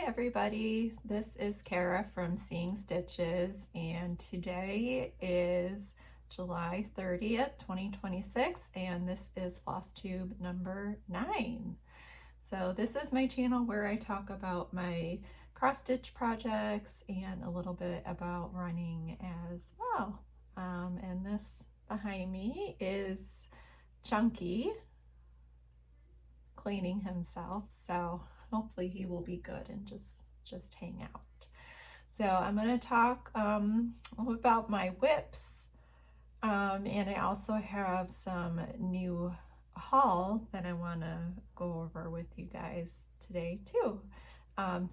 everybody, this is Kara from Seeing Stitches, and today is July 30th, 2026, and this is Flosstube number 9. So this is my channel where I talk about my cross-stitch projects and a little bit about running as well. And this behind me is Chunky cleaning himself, so hopefully he will be good and just hang out. So I'm going to talk about my whips, and I also have some new haul that I want to go over with you guys today too.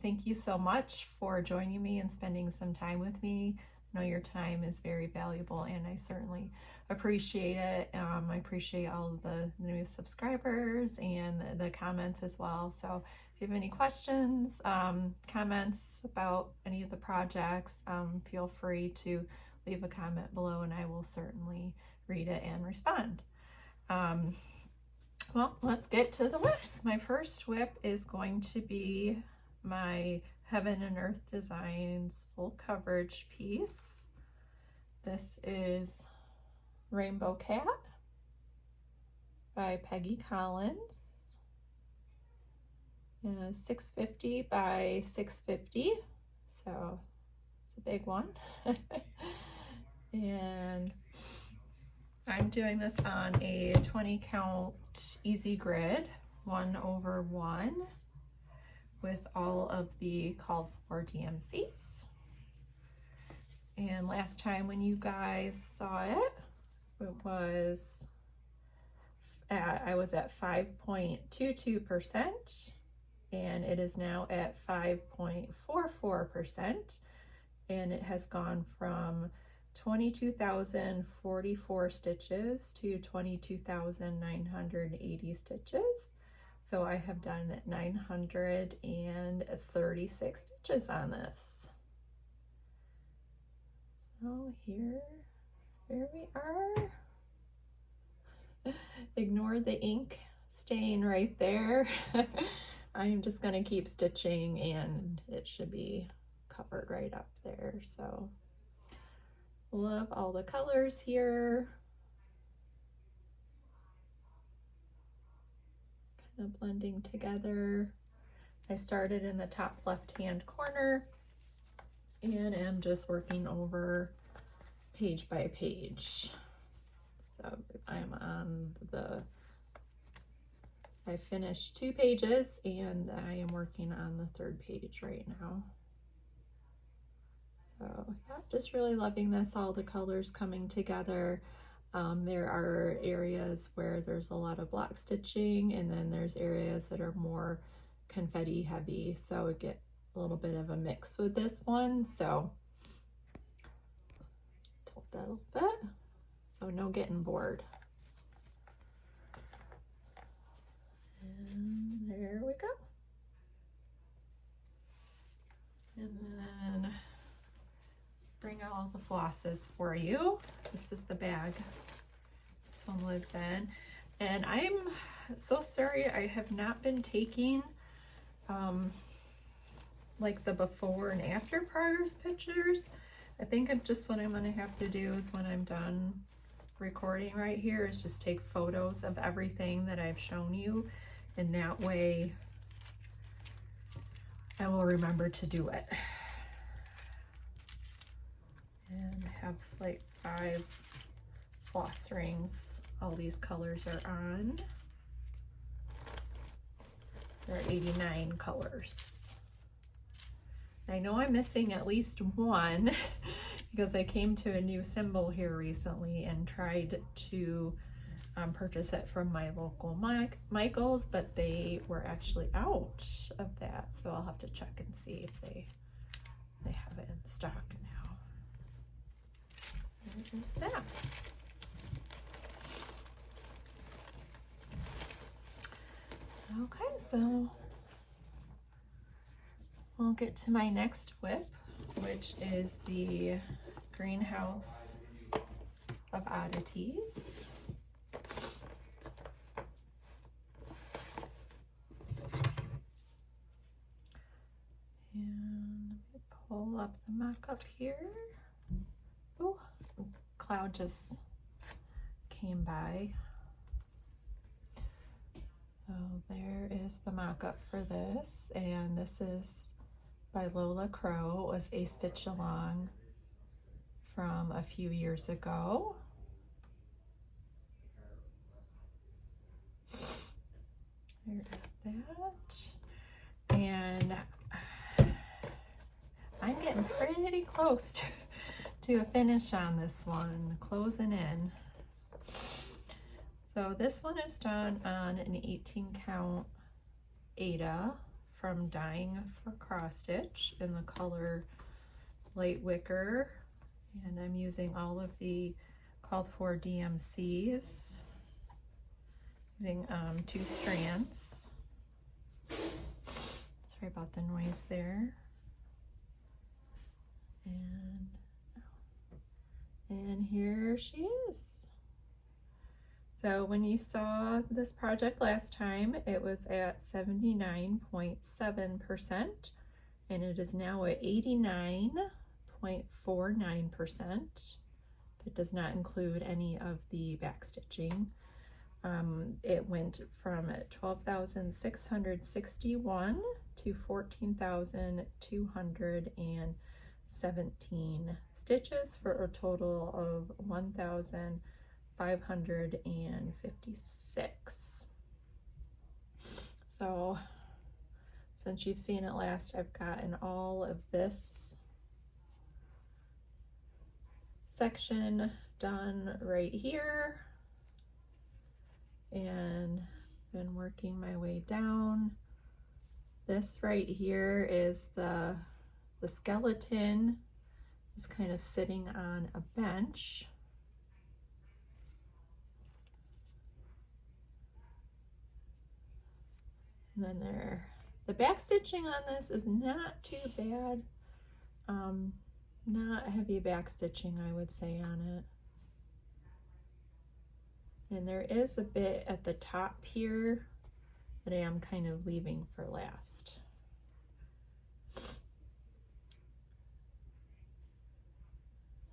Thank you so much for joining me and spending some time with me. I know your time is very valuable and I certainly appreciate it. I appreciate all of the new subscribers and the comments as well. So if you have any questions, comments about any of the projects, feel free to leave a comment below and I will certainly read it and respond. Well, let's get to the whips. My first whip is going to be my Heaven and Earth Designs full coverage piece. This is Rainbow Cat by Peggy Collins. 650 by 650, so it's a big one. And I'm doing this on a 20 count easy grid 1/1 with all of the called for DMCs. And last time when you guys saw it, was I was at 5.22%, and it is now at 5.44%, and it has gone from 22,044 stitches to 22,980 stitches. So I have done 936 stitches on this. So here we are. Ignore the ink stain right there. I'm just gonna keep stitching and it should be covered right up there. So love all the colors here. Kind of blending together. I started in the top left-hand corner and am just working over page by page. So I'm on I finished 2 pages and I am working on the 3rd page right now. So yeah, just really loving this, all the colors coming together. There are areas where there's a lot of block stitching, and then there's areas that are more confetti heavy, so we get a little bit of a mix with this one. So tilt that a little bit, so no getting bored. And there we go. And then bring out all the flosses for you. This is the bag this one lives in. And I'm so sorry I have not been taking like the before and after progress pictures. I think what I'm gonna have to do is when I'm done recording right here is just take photos of everything that I've shown you, and that way I will remember to do it. And have like 5 floss rings. All these colors are on. There are 89 colors. I know I'm missing at least one because I came to a new symbol here recently and tried to purchase it from my local Michaels, but they were actually out of that. So I'll have to check and see if they have it in stock now. What is that? Okay, so we'll get to my next whip, which is the Greenhouse of Oddities. up the mock-up here. Oh, cloud just came by. So there is the mock-up for this, and this is by Lola Crow. It was a stitch along from a few years ago. There is that. And I'm getting pretty close to a finish on this one, closing in. So this one is done on an 18 count Aida from Dying for Cross Stitch in the color Light Wicker, and I'm using all of the called for DMCs, using 2 strands. Sorry about the noise there. And here she is. So when you saw this project last time, it was at 79.7%, and it is now at 89.49%. That does not include any of the back stitching. It went from 12,661 to 14,217 stitches for a total of 1,556. So since you've seen it last, I've gotten all of this section done right here and been working my way down. This right here is the skeleton is kind of sitting on a bench. And then the back stitching on this is not too bad. Not heavy back stitching, I would say, on it. And there is a bit at the top here that I am kind of leaving for last.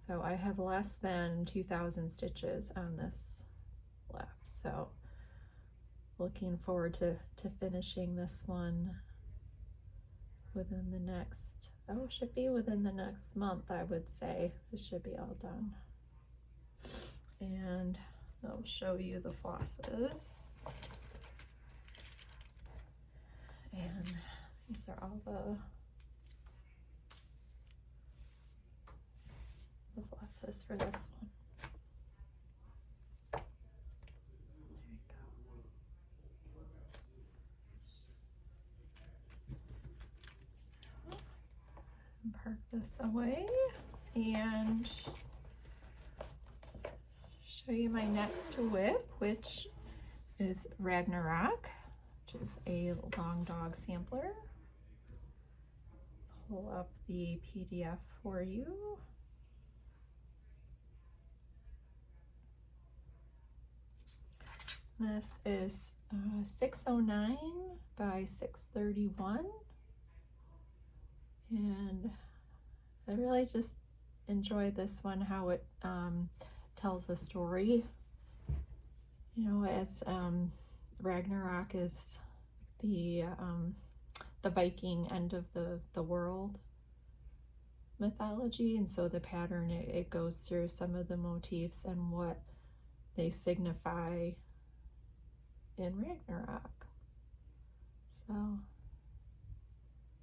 So I have less than 2,000 stitches on this left. So looking forward to finishing this one within the next, should be within the next month, I would say. This should be all done. And I'll show you the flosses. And these are all the flosses for this one. There you go. So, park this away and show you my next whip, which is Ragnarok, which is a long dog sampler. Pull up the PDF for you. This is 609 by 631, and I really just enjoy this one, how it tells a story. You know, as Ragnarok is the Viking end of the world mythology, and so the pattern it goes through some of the motifs and what they signify in Ragnarok. So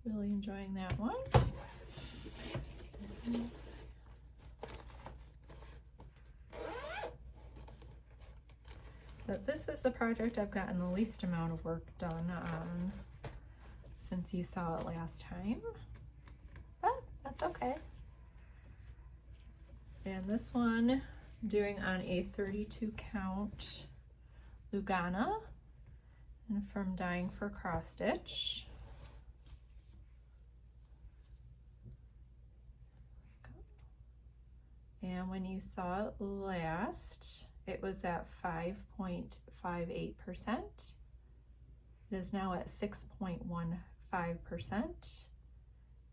really enjoying that one. But this is the project I've gotten the least amount of work done on since you saw it last time, but that's okay. And this one doing on a 32 count Lugana, and from Dying for Cross Stitch. And when you saw it last, it was at 5.58%. It is now at 6.15%.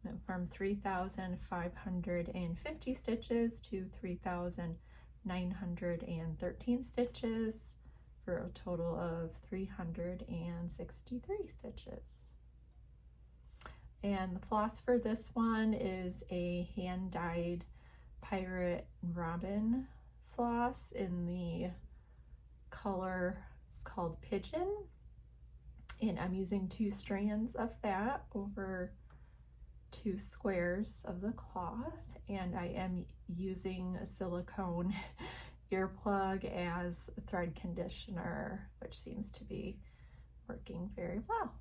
went from 3,550 stitches to 3,913 stitches for a total of 363 stitches. And the floss for this one is a hand-dyed Pirate Robin floss in the color, it's called Pigeon. And I'm using 2 strands of that over 2 squares of the cloth, and I am using a silicone earplug as a thread conditioner, which seems to be working very well.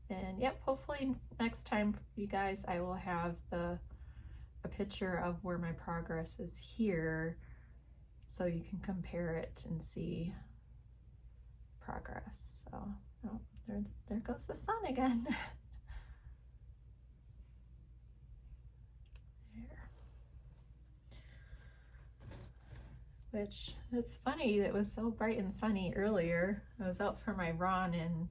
And yep, hopefully next time, you guys, I will have a picture of where my progress is here, so you can compare it and see progress. So, oh, there goes the sun again. There. Which, it's funny, it was so bright and sunny earlier. I was out for my run and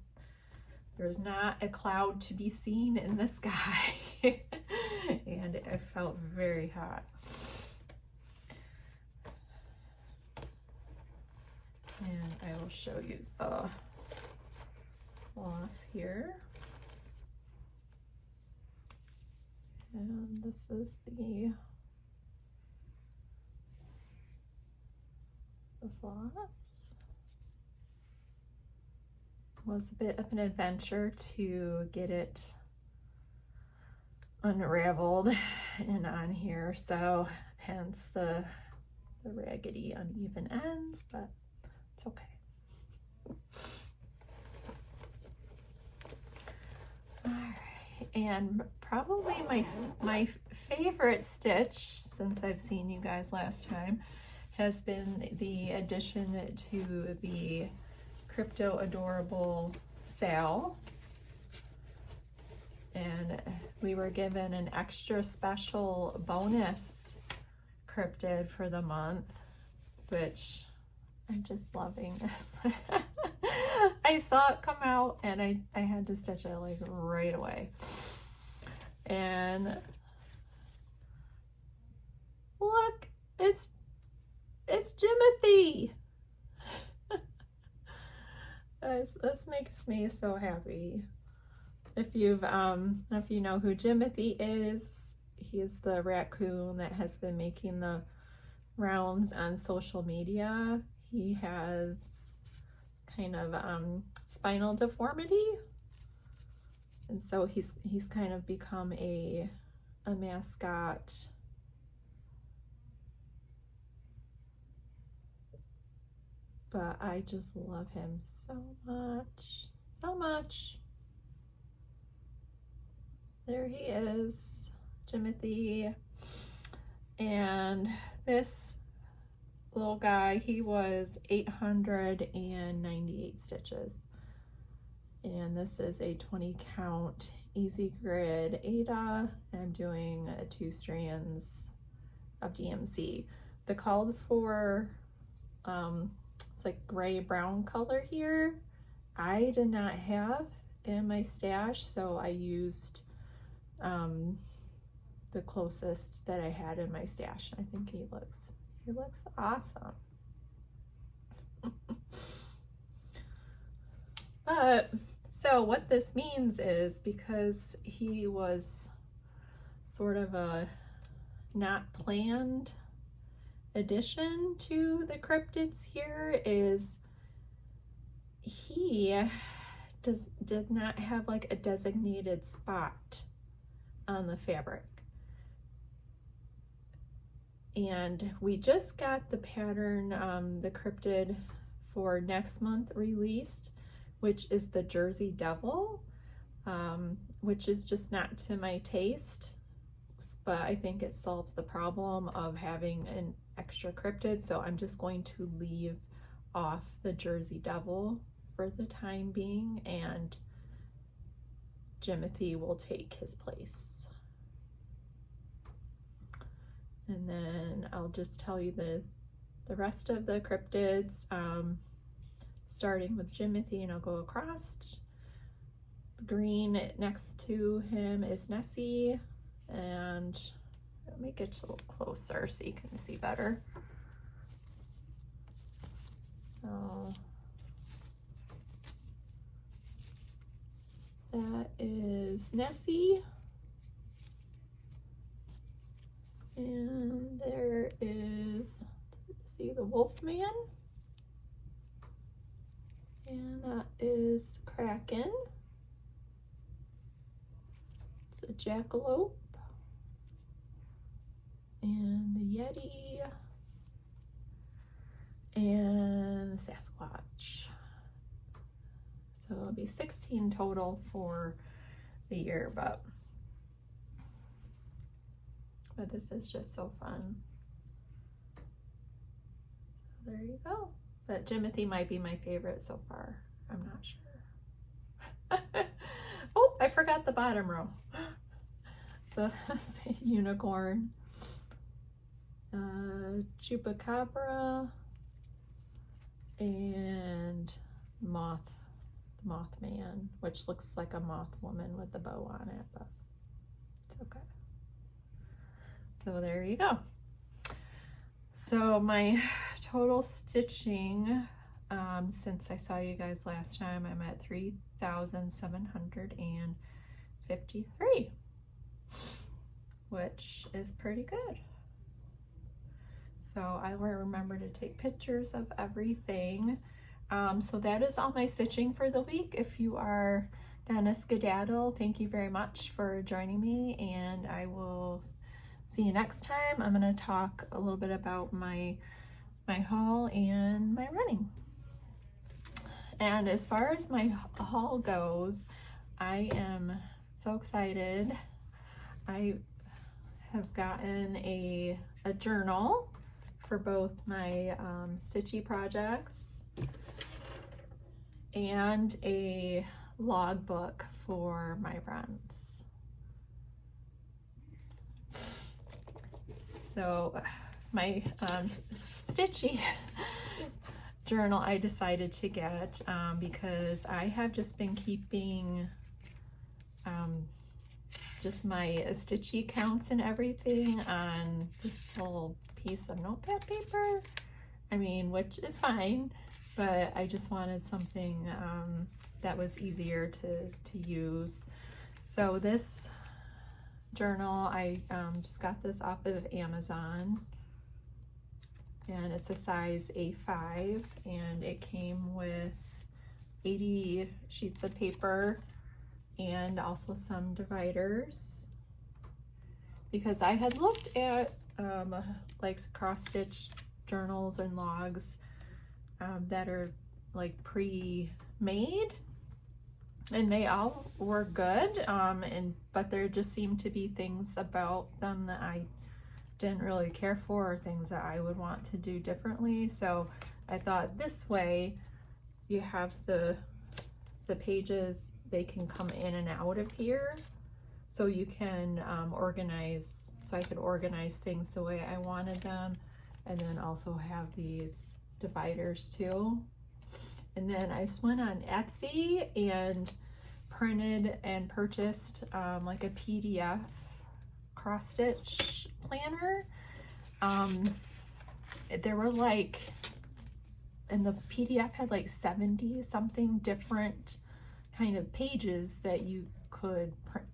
there's not a cloud to be seen in the sky. And it felt very hot. And I will show you the floss here. And this is the floss. It was a bit of an adventure to get it unraveled and on here, so hence the raggedy uneven ends, but it's okay. All right, and probably my favorite stitch, since I've seen you guys last time, has been the addition to the Crypto Adorable sale. And we were given an extra special bonus cryptid for the month, which I'm just loving this. I saw it come out and I had to stitch it like right away. And look, it's Jimothy. This makes me so happy. If you know who Jimothy is, he is the raccoon that has been making the rounds on social media. He has kind of spinal deformity, and so he's kind of become a mascot. But I just love him so much, so much. There he is, Jimothy. And this little guy, he was 898 stitches. And this is a 20 count easy grid Aida, and I'm doing 2 strands of DMC. The called for, it's like gray brown color here, I did not have in my stash, so I used the closest that I had in my stash. I think he looks awesome. But so what this means is, because he was sort of a not planned addition to the cryptids here, is he did not have like a designated spot on the fabric. And we just got the pattern, the cryptid for next month released, which is the Jersey Devil, which is just not to my taste, but I think it solves the problem of having an extra cryptid, so I'm just going to leave off the Jersey Devil for the time being, and Jimothy will take his place. And then I'll just tell you the rest of the cryptids, starting with Jimothy, and I'll go across green next to him is Nessie, and let me get a little closer so you can see better. So that is Nessie. And there is, see, the Wolfman. And that is Kraken. It's a Jackalope. And the Yeti. And the Sasquatch. So it'll be 16 total for the year, but this is just so fun. So there you go. But Jimothy might be my favorite so far. I'm not sure. Oh, I forgot the bottom row. The unicorn, chupacabra, and Mothman, which looks like a moth woman with a bow on it, but it's okay. So there you go. So my total stitching, since I saw you guys last time, I'm at 3,753, which is pretty good. So I will remember to take pictures of everything. So that is all my stitching for the week. If you are gonna skedaddle, thank you very much for joining me, and I will see you next time. I'm gonna talk a little bit about my haul and my running. And as far as my haul goes, I am so excited. I have gotten a journal for both my stitchy projects and a logbook for my runs. So my stitchy journal I decided to get because I have just been keeping just my stitchy counts and everything on this little piece of notepad paper. I mean, which is fine, but I just wanted something that was easier to use. So this journal, I just got this off of Amazon, and it's a size A5, and it came with 80 sheets of paper and also some dividers, because I had looked at like cross stitch journals and logs that are like pre-made, and they all were good, but there just seemed to be things about them that I didn't really care for, or things that I would want to do differently. So I thought this way you have the pages, they can come in and out of here, so you can organize, so I could organize things the way I wanted them, and then also have these dividers too. And then I just went on Etsy and printed and purchased like a PDF cross stitch planner. There were like, and the PDF had like 70 something different kind of pages that you could print,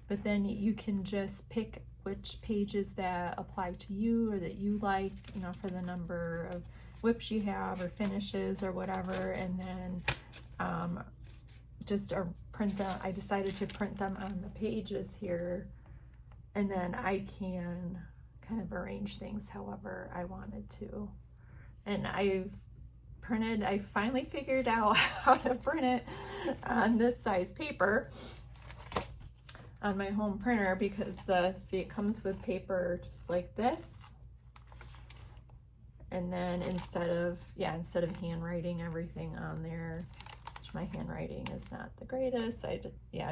but then you can just pick which pages that apply to you or that you like, you know, for the number of whips you have or finishes or whatever, and then just print them. I decided to print them on the pages here, and then I can kind of arrange things however I wanted to. And I finally figured out how to print it on this size paper on my home printer, because see, it comes with paper just like this. And then instead of handwriting everything on there, which my handwriting is not the greatest, I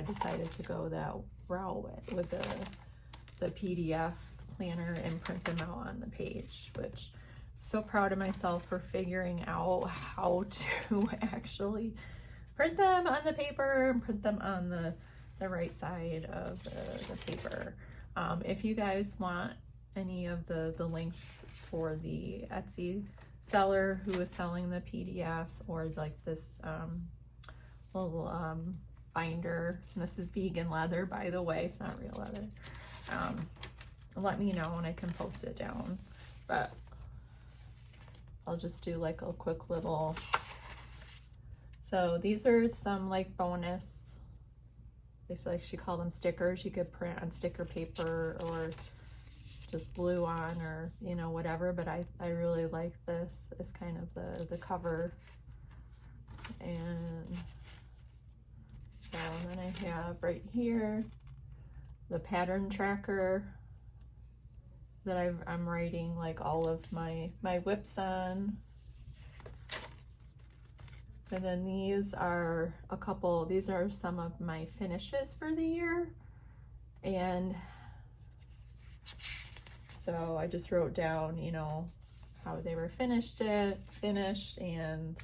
decided to go that route with the PDF planner and print them out on the page, which I'm so proud of myself for figuring out how to actually print them on the paper and print them on the right side of the paper. If you guys want any of the links for the Etsy seller who is selling the PDFs, or like this little binder, and this is vegan leather, by the way, it's not real leather, let me know and I can post it down. But I'll just do like a quick little, so these are some like bonus, it's like she called them stickers you could print on sticker paper or just glue on, or you know, whatever. But I really like this as kind of the cover. And so then I have right here the pattern tracker that I'm writing like all of my whips on. And then these are these are some of my finishes for the year. And so I just wrote down, you know, how they were finished, and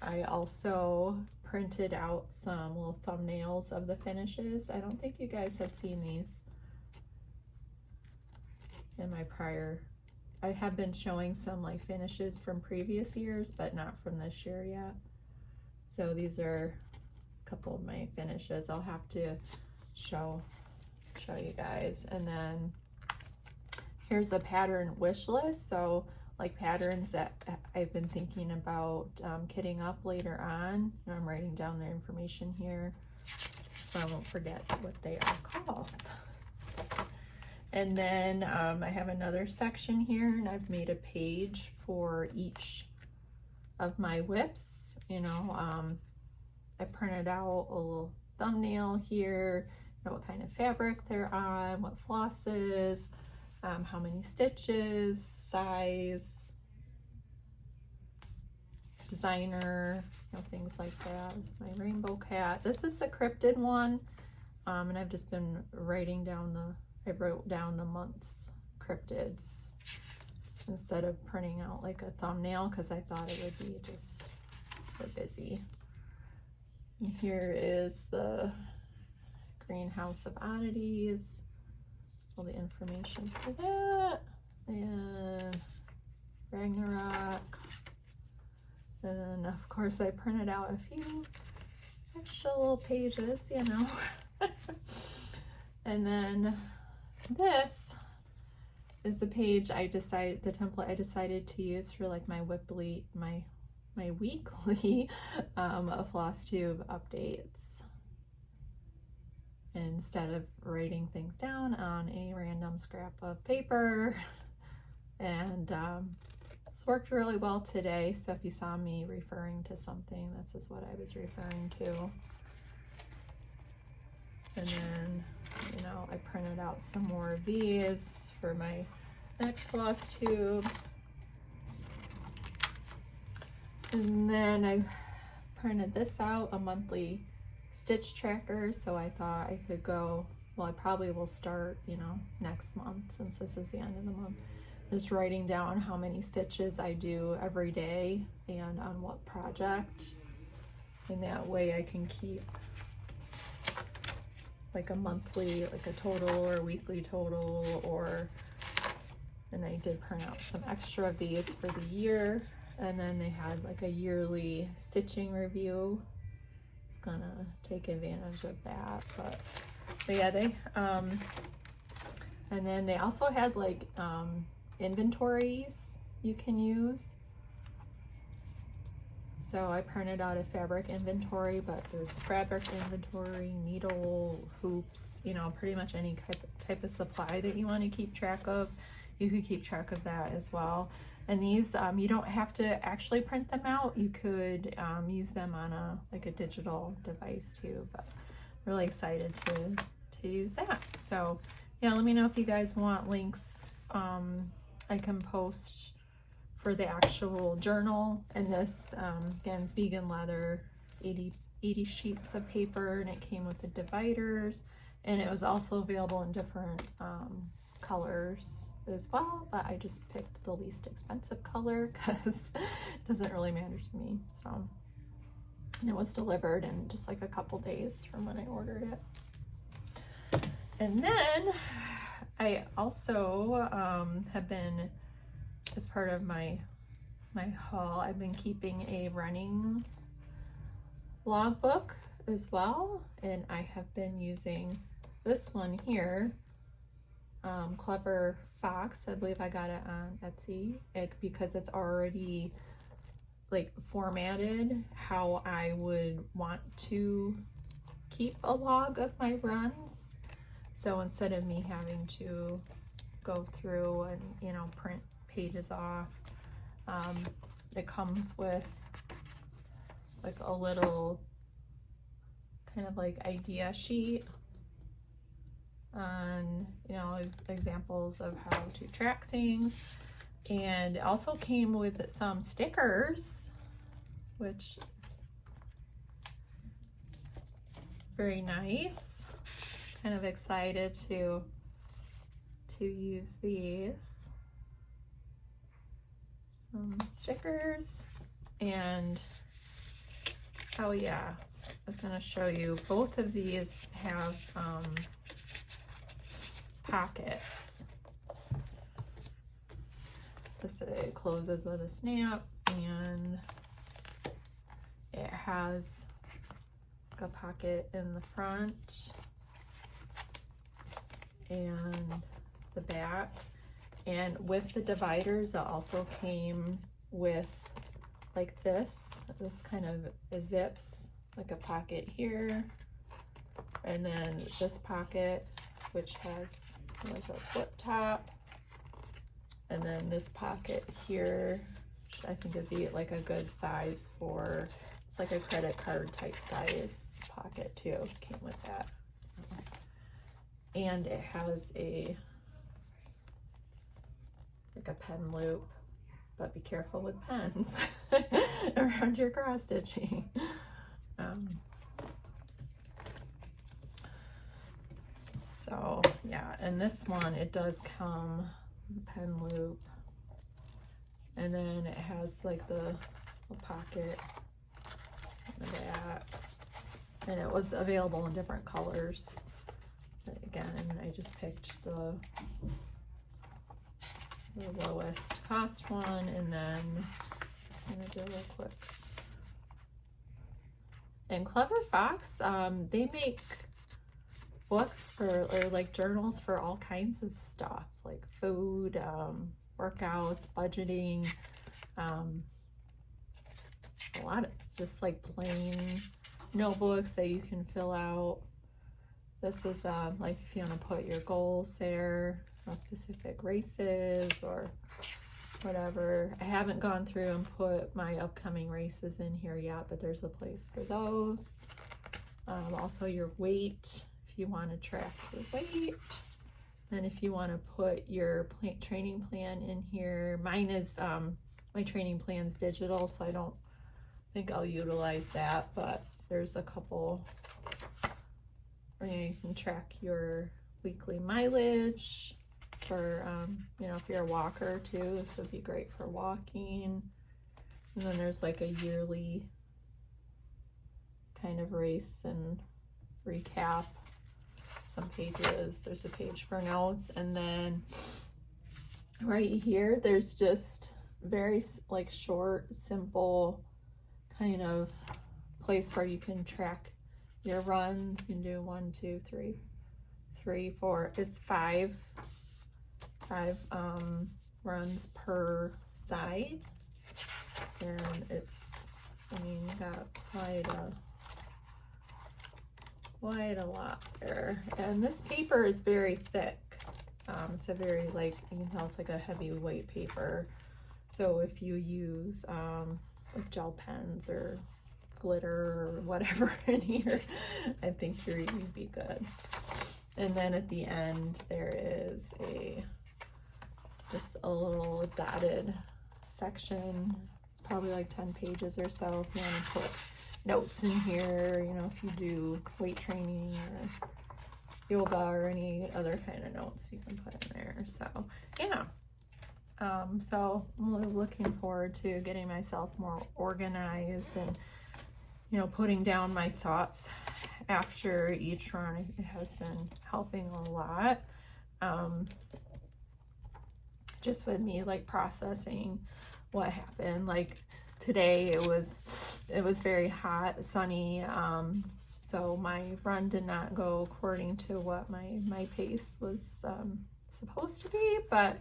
I also printed out some little thumbnails of the finishes. I don't think you guys have seen these in my prior. I have been showing some like finishes from previous years, but not from this year yet. So these are a couple of my finishes. I'll have to show you guys. And then here's a pattern wish list. So like patterns that I've been thinking about kitting up later on. And I'm writing down their information here so I won't forget what they are called. And then I have another section here, and I've made a page for each of my whips. You know, I printed out a little thumbnail here, you know, what kind of fabric they're on, what flosses, how many stitches, size, designer, you know, things like that. This is my rainbow cat. This is the cryptid one, and I've just been writing down I wrote down the month's cryptids instead of printing out like a thumbnail, because I thought it would be just so busy. And here is the Greenhouse of Oddities, all the information for that, and Ragnarok. And of course I printed out a few extra little pages, you know. And then this is the page the template I decided to use for like my weekly Flosstube updates. Instead of writing things down on a random scrap of paper. And this worked really well today. So if you saw me referring to something, this is what I was referring to. And then, you know, I printed out some more of these for my next Flosstubes. And then I printed this out, a monthly stitch tracker. So I thought I could go, well, I probably will start, you know, next month, since this is the end of the month, just writing down how many stitches I do every day and on what project. And that way I can keep like a monthly, like a total or weekly total, and I did print out some extra of these for the year. And then they had like a yearly stitching review. It's gonna take advantage of that, but yeah, they and then they also had like inventories you can use. So I printed out a fabric inventory, but there's fabric inventory, needle, hoops, you know, pretty much any type of supply that you want to keep track of. You could keep track of that as well. And these, you don't have to actually print them out. You could use them on a digital device too, but I'm really excited to use that. So yeah, let me know if you guys want links. I can post for the actual journal. And this, again, is vegan leather, 80 sheets of paper, and it came with the dividers, and it was also available in different colors as well, but I just picked the least expensive color because it doesn't really matter to me. So And it was delivered in just like a couple days from when I ordered it. And then I also have been, as part of my haul, I've been keeping a running logbook as well, and I have been using this one here, Clever Fox. I believe I got it on Etsy because it's already like formatted how I would want to keep a log of my runs. So instead of me having to go through and, you know, print pages off, it comes with like a little kind of like idea sheet on, you know, examples of how to track things. And it also came with some stickers, which is very nice. Kind of excited to use these. Some stickers, and oh yeah, I was gonna show you, both of these have pockets. This, it closes with a snap, and it has a pocket in the front and the back. And with the dividers, it also came with like this kind of zips, like a pocket here, and then this pocket, which has like a flip top, and then this pocket here, which I think would be like a good size for, it's like a credit card type size pocket too, came with that. And it has a like a pen loop, but be careful with pens around your cross stitching. So yeah, and this one, it does come with a pen loop, and then it has like the pocket in the back, and it was available in different colors. But again, I just picked the lowest cost one, and then I'm gonna do real quick. And Clever Fox, they make books for, or like journals for all kinds of stuff, like food, workouts, budgeting, a lot of just like plain notebooks that you can fill out. This is like if you want to put your goals there, specific races or whatever. I haven't gone through and put my upcoming races in here yet, but there's a place for those. Also your weight, if you want to track your weight. And if you want to put your training plan in here. Mine is, my training plan's digital, so I don't think I'll utilize that, but there's a couple where you can track your weekly mileage for, you know, if you're a walker too, this would be great for walking. And then there's like a yearly kind of race and recap, some pages. There's a page for notes, and then right here there's just very like short, simple kind of place where you can track your runs. You can do 1, 2, 3, 4. It's five runs per side, and it's, I mean, you got quite a lot there. And this paper is very thick. It's a very, like, you can tell it's like a heavyweight paper. So if you use like gel pens or glitter or whatever in here, I think you'd be good. And then at the end there is just a little dotted section. It's probably like 10 pages or so if you want to put notes in here, you know, if you do weight training or yoga or any other kind of notes you can put in there. So yeah, so I'm really looking forward to getting myself more organized and you know, putting down my thoughts after each run. It has been helping a lot. Just with me like processing what happened. Like today it was very hot, sunny, so my run did not go according to what my pace was supposed to be, but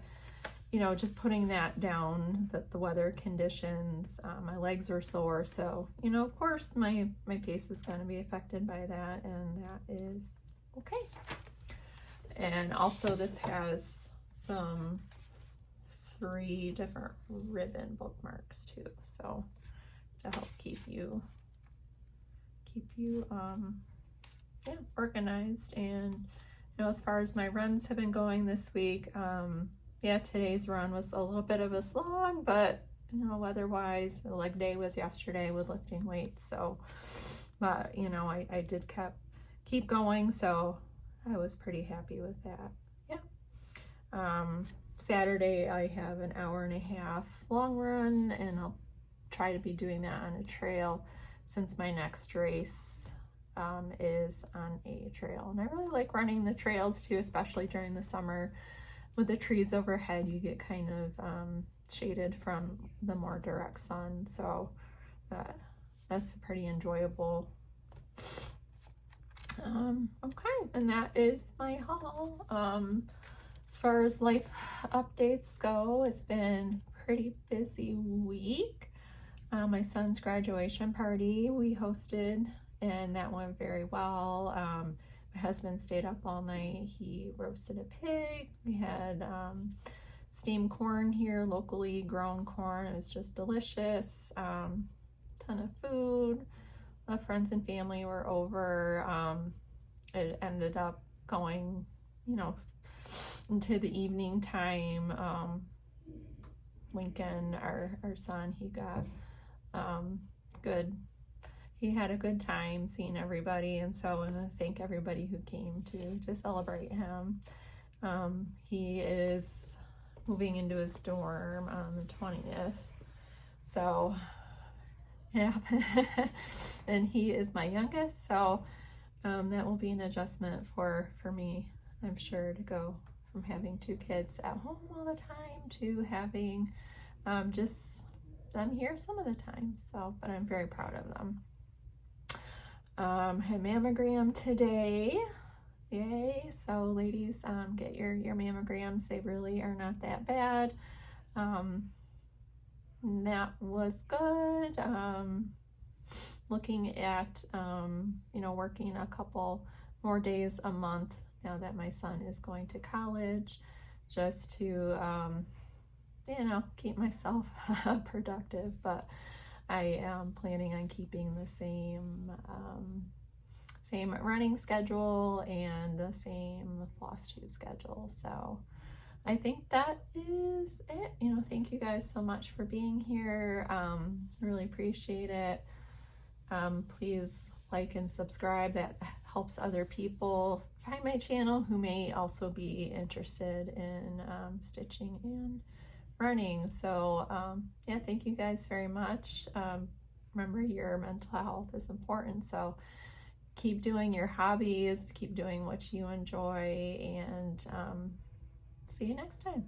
you know, just putting that down, that the weather conditions, my legs were sore, so you know, of course my pace is going to be affected by that, and that is okay. And also this has some 3 different ribbon bookmarks too, so to help keep you yeah, organized. And you know, as far as my runs have been going this week, yeah, today's run was a little bit of a slog, but you know, weather-wise, the leg day was yesterday with lifting weights, so but you know, I did keep going, so I was pretty happy with that. Yeah. Saturday I have an 1.5 hour long run, and I'll try to be doing that on a trail since my next race is on a trail. And I really like running the trails too, especially during the summer with the trees overhead. You get kind of shaded from the more direct sun, so that's pretty enjoyable. Okay, and that is my haul. As far as life updates go, it's been a pretty busy week. My son's graduation party we hosted, and that went very well. My husband stayed up all night. He roasted a pig. We had steamed corn here, locally grown corn. It was just delicious. Ton of food. Friends and family were over. It ended up going, you know, into the evening time. Lincoln, our son, he got he had a good time seeing everybody, and so I want to thank everybody who came to celebrate him. He is moving into his dorm on the 20th, so yeah. And he is my youngest, so that will be an adjustment for me, I'm sure, to go from having 2 kids at home all the time to having just them here some of the time. So, but I'm very proud of them. Had mammogram today. Yay. So ladies, get your mammograms. They really are not that bad. That was good. Looking at, you know, working a couple more days a month now that my son is going to college, just to, you know, keep myself productive. But I am planning on keeping the same running schedule and the same Flosstube schedule. So I think that is it. You know, thank you guys so much for being here. Really appreciate it. Please like and subscribe. That helps other people find my channel who may also be interested in stitching and running. So yeah, thank you guys very much. Remember, your mental health is important, so keep doing your hobbies, keep doing what you enjoy, and see you next time.